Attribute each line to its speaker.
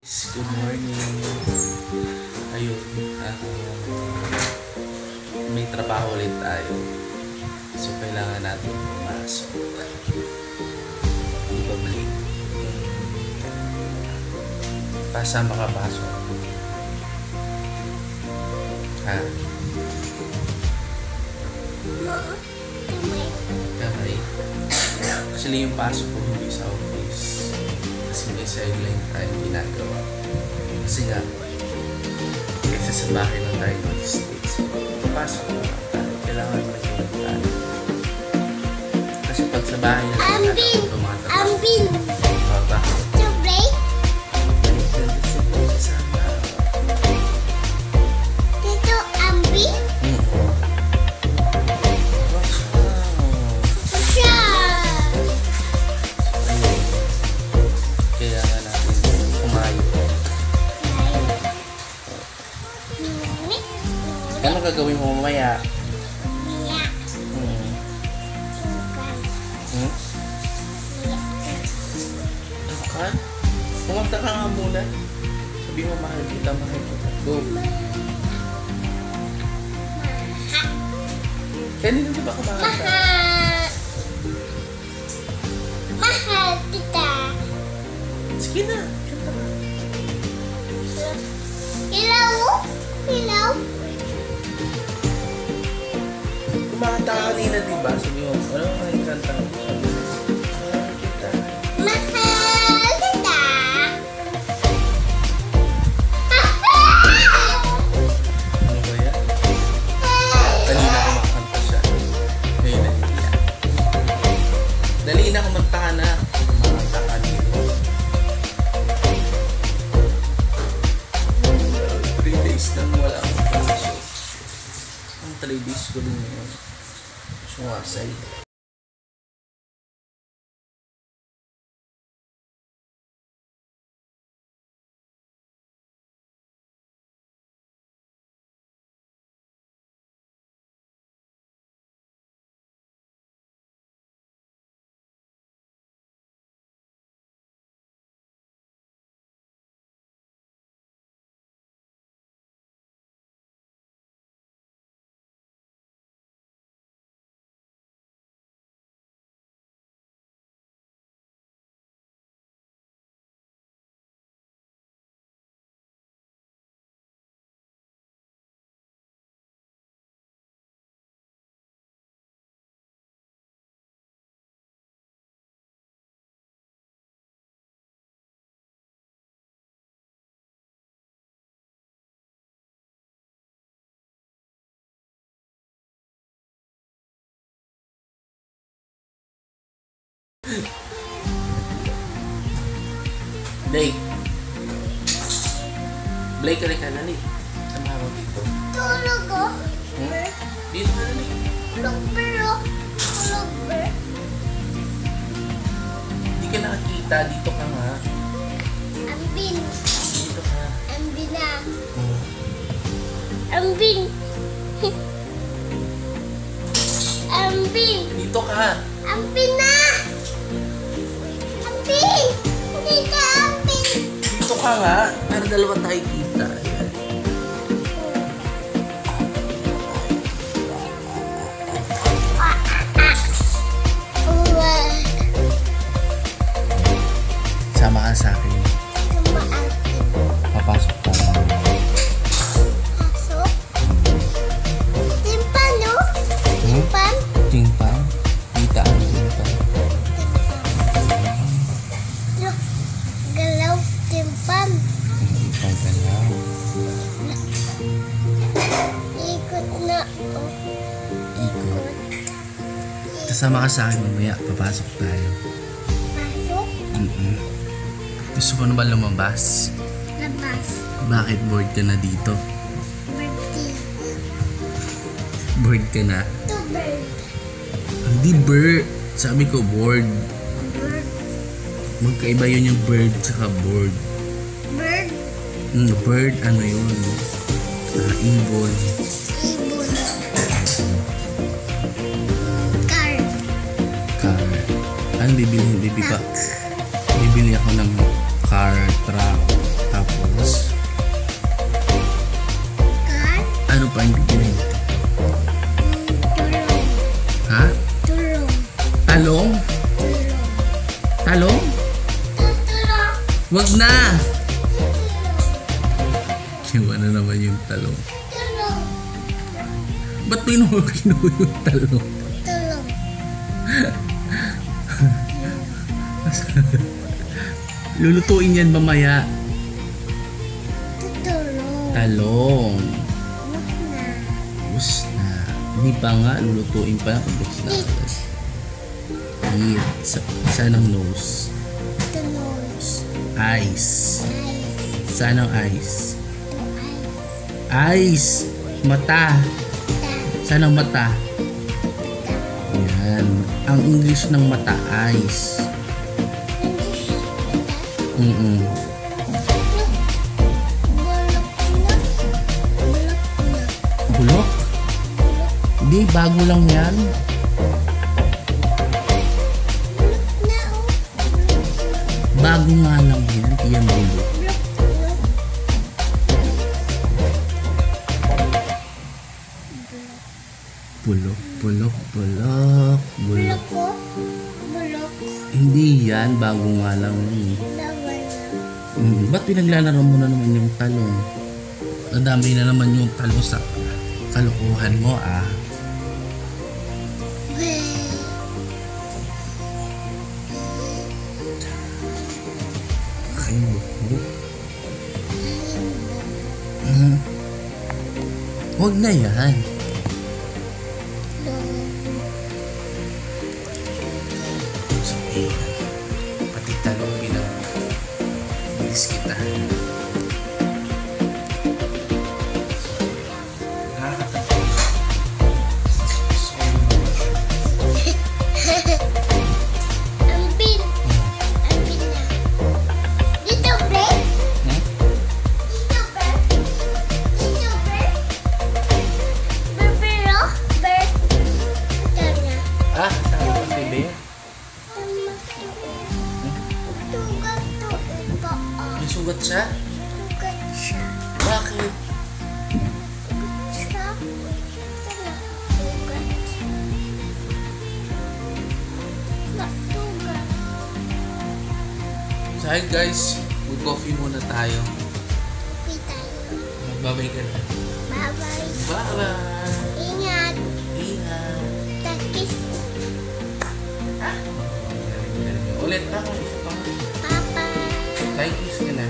Speaker 1: Good morning. Ayun, may trabaho ulit tayo. So, kailangan natin pumasok. Di ba, Blake? Pasa makapasok. Ha? Kamay. Actually, yung pasok ko hindi sa office. Kasi may sideline tayong ginagawa. Kasi nga, kasi sa bahay lang tayo mag-stay. So, papasok na lang tayo. Kailangan mo naging tayo. Kasi pag sa bahay lang tayo tumatapos.
Speaker 2: Ambin!
Speaker 1: Papa.
Speaker 2: To play? Dito, Ambin? Siya!
Speaker 1: Kaya nga natin kumayo. Ano gagawin mo mamaya?
Speaker 2: Miya.
Speaker 1: Kan? Kumanta ka nga muna. Sabi mo, mahal kita, mahal kita. Go. Kanina di ba kumanta?
Speaker 2: Mahal! Mahal kita!
Speaker 1: Sige na. Kanta ka.
Speaker 2: Ilaw? Ilaw?
Speaker 1: Kumanta ka kanina, di ba? Sabi mo, ano ang kanta mo? Mahal kita.
Speaker 2: Mahal kita!
Speaker 1: Ano ba yan? Kanina kumakanta siya. Ngayon na hindi yan. Dali na, kumanta ka na. Kumanta ka nito. 3 days nang wala akong pasok. Ang 3 days ko din yun. Sumasay. Blake. Blake, ka na ni. Sama mo dito.
Speaker 2: Tulog ko?
Speaker 1: Dito na ni.
Speaker 2: Tulog pero? Tulog pero?
Speaker 1: Hindi ka nakakita. Dito ka nga.
Speaker 2: Ambin!
Speaker 1: Dito ka.
Speaker 2: Ambin na! Ambin! Ambin!
Speaker 1: Dito ka.
Speaker 2: Ambin na! Ambin! Dito, Ambin!
Speaker 1: Dito ka nga. Para dalawa tayo kita. Ayan. Sama ka sa akin. Papasok tayo.
Speaker 2: Pasok? Timpan, no? Timpan?
Speaker 1: Tingpan. Kita ang tingpan.
Speaker 2: Galaw, timpan.
Speaker 1: Tingpan ka lang.
Speaker 2: Ikot na. Oh,
Speaker 1: Ikot. Kasama ka sa akin mamaya. Papasok tayo.
Speaker 2: pasok.
Speaker 1: Gusto ko na ba lumabas?
Speaker 2: Labas.
Speaker 1: Bakit bored ka na dito?
Speaker 2: Birthday.
Speaker 1: Bored ka na?
Speaker 2: To bird.
Speaker 1: Hindi bird. Sabi ko bored.
Speaker 2: Bird.
Speaker 1: Magkaiba yun yung bird tsaka bored.
Speaker 2: Bird.
Speaker 1: Bird, ano yun? Ibon.
Speaker 2: Ibon. Car.
Speaker 1: Car. Ano bibili? Bibili ako ng car, truck, na! Kinuha na naman yung talong.
Speaker 2: Tulong.
Speaker 1: Ba't kinuha yung talong?
Speaker 2: Tulong.
Speaker 1: Lulutuin yan mamaya.
Speaker 2: Tulong.
Speaker 1: Talong.
Speaker 2: Wag na.
Speaker 1: Bus na. Hindi pa nga, lulutuin pa. Bus na. Eat. Saan ang nose?
Speaker 2: The nose.
Speaker 1: Eyes.
Speaker 2: Eyes.
Speaker 1: Saan ang eyes?
Speaker 2: The eyes.
Speaker 1: Eyes. Mata. Saan ang mata? Yan. Ang English ng mata, eyes. Mm-mm. Bulok? Hindi, bago lang yan. Bago nga lang yan. Hindi yan bulok. Bulok, bulok, bulok, bulok. Hindi yan, bago nga lang yan. Ba't pinaglalaro mo na naman yung talong? Nadami na naman yung talong sa kalukuhan mo ah. Ay, buko. Huwag na yan. Pati talong bilis kita. May sugat siya? Bakit? So hi guys, mag-coffee muna tayo. Magbabay ka na.
Speaker 2: Bye-bye.
Speaker 1: Bye-bye!
Speaker 2: Ingat.
Speaker 1: Ingat!
Speaker 2: Takis.
Speaker 1: Ulit ako. Isa pa.
Speaker 2: Bye-bye.
Speaker 1: Thank you ka na.